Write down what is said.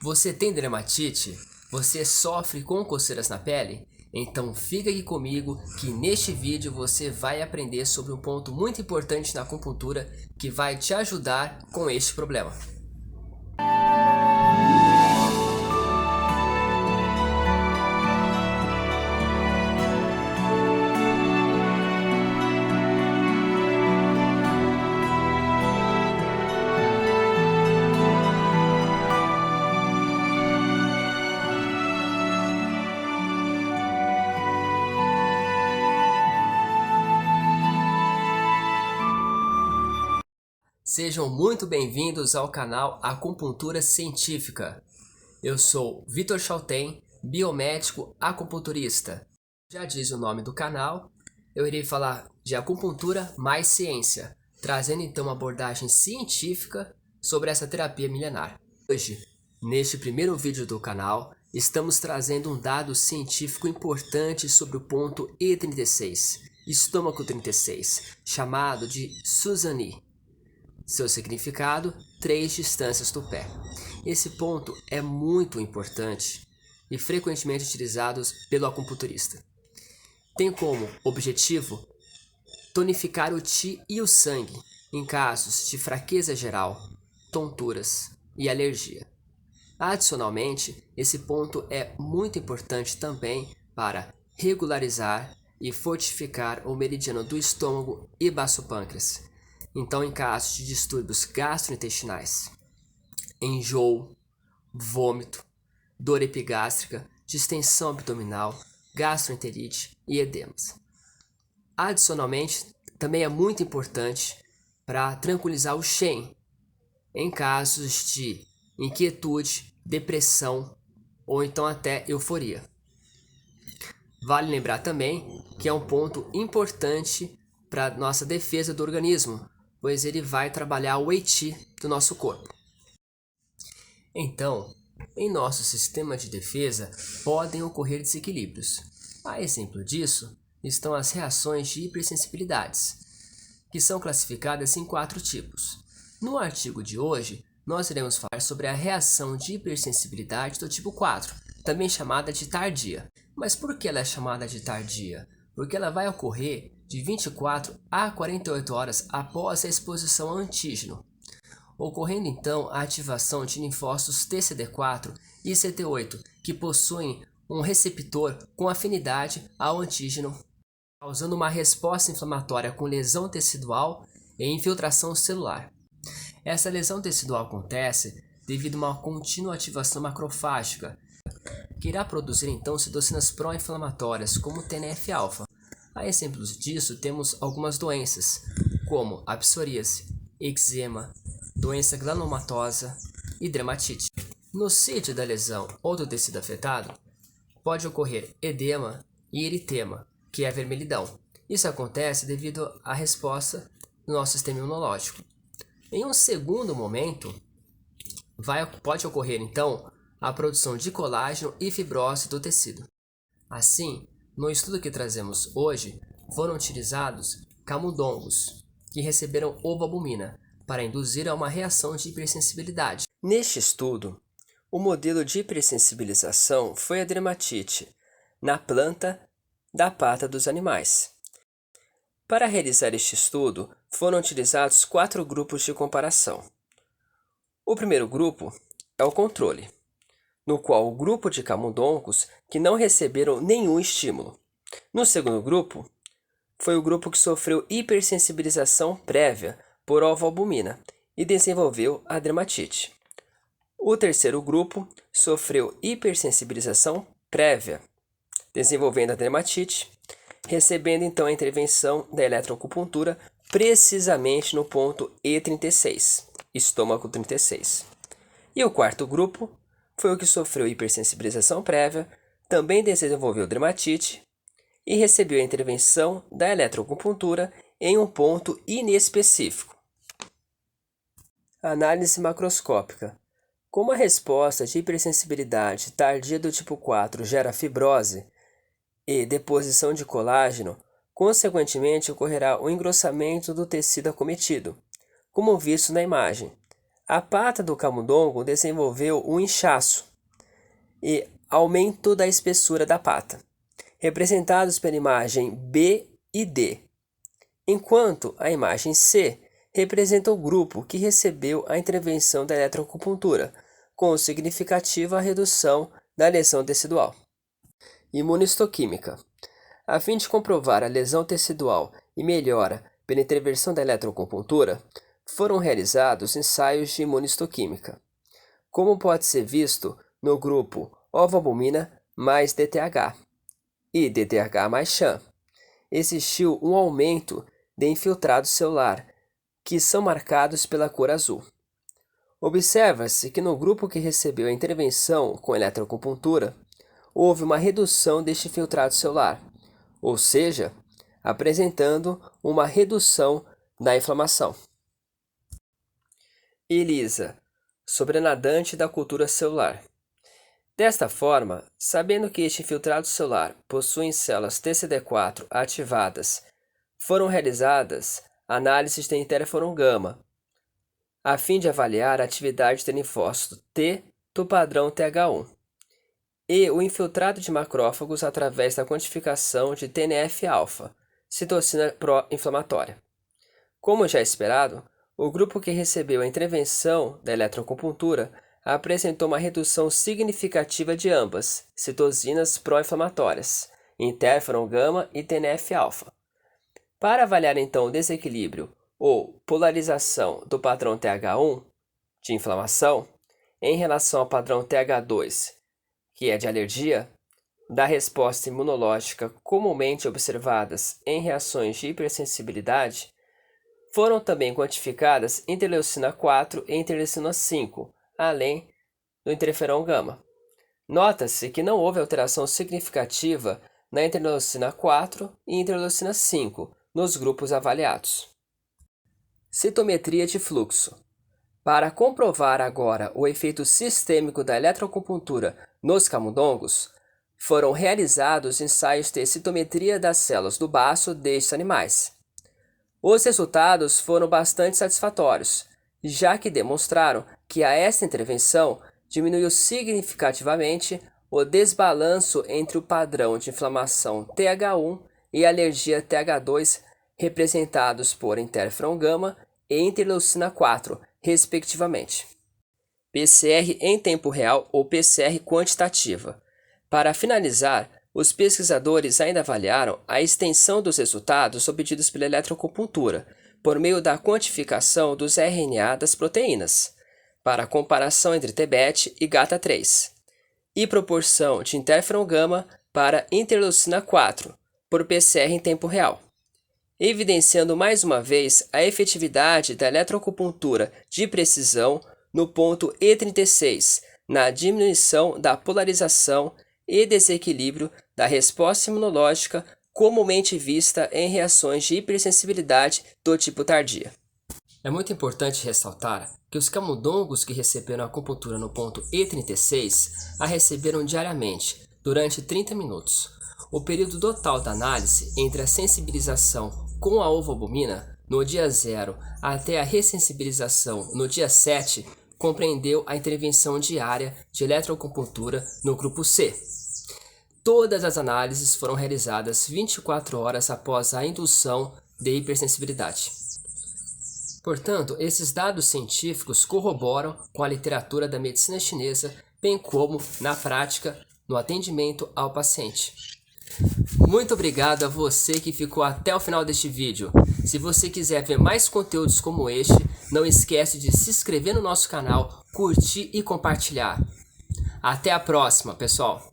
Você tem dermatite? Você sofre com coceiras na pele? Então fica aqui comigo que neste vídeo você vai aprender sobre um ponto muito importante na acupuntura que vai te ajudar com este problema. Sejam muito bem-vindos ao canal Acupuntura Científica. Eu sou Vitor Chalten, biomédico acupunturista. Já diz o nome do canal, eu irei falar de acupuntura mais ciência, trazendo então uma abordagem científica sobre essa terapia milenar. Hoje, neste primeiro vídeo do canal, estamos trazendo um dado científico importante sobre o ponto E36, estômago 36, chamado de Suzani. Seu significado, 3 distâncias do pé. Esse ponto é muito importante e frequentemente utilizado pelo acupunturista. Tem como objetivo tonificar o Qi e o sangue em casos de fraqueza geral, tonturas e alergia. Adicionalmente, esse ponto é muito importante também para regularizar e fortificar o meridiano do estômago e baço pâncreas. Então, em casos de distúrbios gastrointestinais, enjoo, vômito, dor epigástrica, distensão abdominal, gastroenterite e edemas. Adicionalmente, também é muito importante para tranquilizar o Shen em casos de inquietude, depressão ou então até euforia. Vale lembrar também que é um ponto importante para nossa defesa do organismo, pois ele vai trabalhar o Qi do nosso corpo. Então, em nosso sistema de defesa podem ocorrer desequilíbrios. A exemplo disso estão as reações de hipersensibilidades, que são classificadas em 4 tipos. No artigo de hoje, nós iremos falar sobre a reação de hipersensibilidade do tipo 4, também chamada de tardia. Mas por que ela é chamada de tardia? Porque ela vai ocorrer de 24 a 48 horas após a exposição ao antígeno, ocorrendo então a ativação de linfócitos TCD4 e CT8, que possuem um receptor com afinidade ao antígeno, causando uma resposta inflamatória com lesão tecidual e infiltração celular. Essa lesão tecidual acontece devido a uma contínua ativação macrofágica, que irá produzir então citocinas pró-inflamatórias, como o TNF-alfa. A exemplos disso temos algumas doenças, como a psoríase, eczema, doença granulomatosa e dermatite. No sítio da lesão ou do tecido afetado, pode ocorrer edema e eritema, que é a vermelhidão. Isso acontece devido à resposta do nosso sistema imunológico. Em um segundo momento, pode ocorrer então a produção de colágeno e fibrose do tecido. Assim, no estudo que trazemos hoje, foram utilizados camundongos que receberam ovalbumina para induzir a uma reação de hipersensibilidade. Neste estudo, o modelo de hipersensibilização foi a dermatite na planta da pata dos animais. Para realizar este estudo, foram utilizados 4 grupos de comparação. O primeiro grupo é o controle, no qual o grupo de camundongos que não receberam nenhum estímulo. No segundo grupo, foi o grupo que sofreu hipersensibilização prévia por ovalbumina e desenvolveu a dermatite. O terceiro grupo sofreu hipersensibilização prévia, desenvolvendo a dermatite, recebendo então a intervenção da eletroacupuntura precisamente no ponto E36, estômago 36. E o quarto grupo foi o que sofreu hipersensibilização prévia, também desenvolveu dermatite e recebeu a intervenção da eletroacupuntura em um ponto inespecífico. Análise macroscópica. Como a resposta de hipersensibilidade tardia do tipo 4 gera fibrose e deposição de colágeno, consequentemente ocorrerá o engrossamento do tecido acometido, como visto na imagem. A pata do camundongo desenvolveu um inchaço e aumento da espessura da pata, representados pela imagem B e D, enquanto a imagem C representa o grupo que recebeu a intervenção da eletroacupuntura, com significativa redução da lesão tecidual. Imunistoquímica. A fim de comprovar a lesão tecidual e melhora pela intervenção da eletroacupuntura, foram realizados ensaios de imunistoquímica, como pode ser visto no grupo ovalbumina mais DTH e DTH mais sham. Existiu um aumento de infiltrado celular, que são marcados pela cor azul. Observa-se que no grupo que recebeu a intervenção com eletroacupuntura, houve uma redução deste infiltrado celular, ou seja, apresentando uma redução da inflamação. ELISA, sobrenadante da cultura celular. Desta forma, sabendo que este infiltrado celular possui células TCD4 ativadas, foram realizadas análises de interferon gama, a fim de avaliar a atividade do linfócito T do padrão TH1, e o infiltrado de macrófagos através da quantificação de TNF-alfa, citocina pró-inflamatória. Como já esperado, o grupo que recebeu a intervenção da eletroacupuntura apresentou uma redução significativa de ambas, citocinas pró-inflamatórias, interferon gama e TNF-alfa. Para avaliar então o desequilíbrio ou polarização do padrão TH1 de inflamação em relação ao padrão TH2, que é de alergia, da resposta imunológica comumente observadas em reações de hipersensibilidade, foram também quantificadas interleucina 4 e interleucina 5, além do interferon gama. Nota-se que não houve alteração significativa na interleucina 4 e interleucina 5 nos grupos avaliados. Citometria de fluxo. Para comprovar agora o efeito sistêmico da eletroacupuntura nos camundongos, foram realizados ensaios de citometria das células do baço destes animais. Os resultados foram bastante satisfatórios, já que demonstraram que esta intervenção diminuiu significativamente o desbalanço entre o padrão de inflamação TH1 e alergia TH2, representados por interferon gama e interleucina 4, respectivamente. PCR em tempo real ou PCR quantitativa. Para finalizar, os pesquisadores ainda avaliaram a extensão dos resultados obtidos pela eletroacupuntura por meio da quantificação dos RNA das proteínas, para comparação entre TBET e GATA3, e proporção de interferon gama para interleucina 4 por PCR em tempo real, evidenciando mais uma vez a efetividade da eletroacupuntura de precisão no ponto E36, na diminuição da polarização e desequilíbrio da resposta imunológica comumente vista em reações de hipersensibilidade do tipo tardia. É muito importante ressaltar que os camundongos que receberam a acupuntura no ponto E36 a receberam diariamente, durante 30 minutos. O período total da análise entre a sensibilização com a ovalbumina no dia 0 até a ressensibilização no dia 7 compreendeu a intervenção diária de eletroacupuntura no grupo C. Todas as análises foram realizadas 24 horas após a indução de hipersensibilidade. Portanto, esses dados científicos corroboram com a literatura da medicina chinesa, bem como na prática no atendimento ao paciente. Muito obrigado a você que ficou até o final deste vídeo. Se você quiser ver mais conteúdos como este, não esquece de se inscrever no nosso canal, curtir e compartilhar. Até a próxima, pessoal!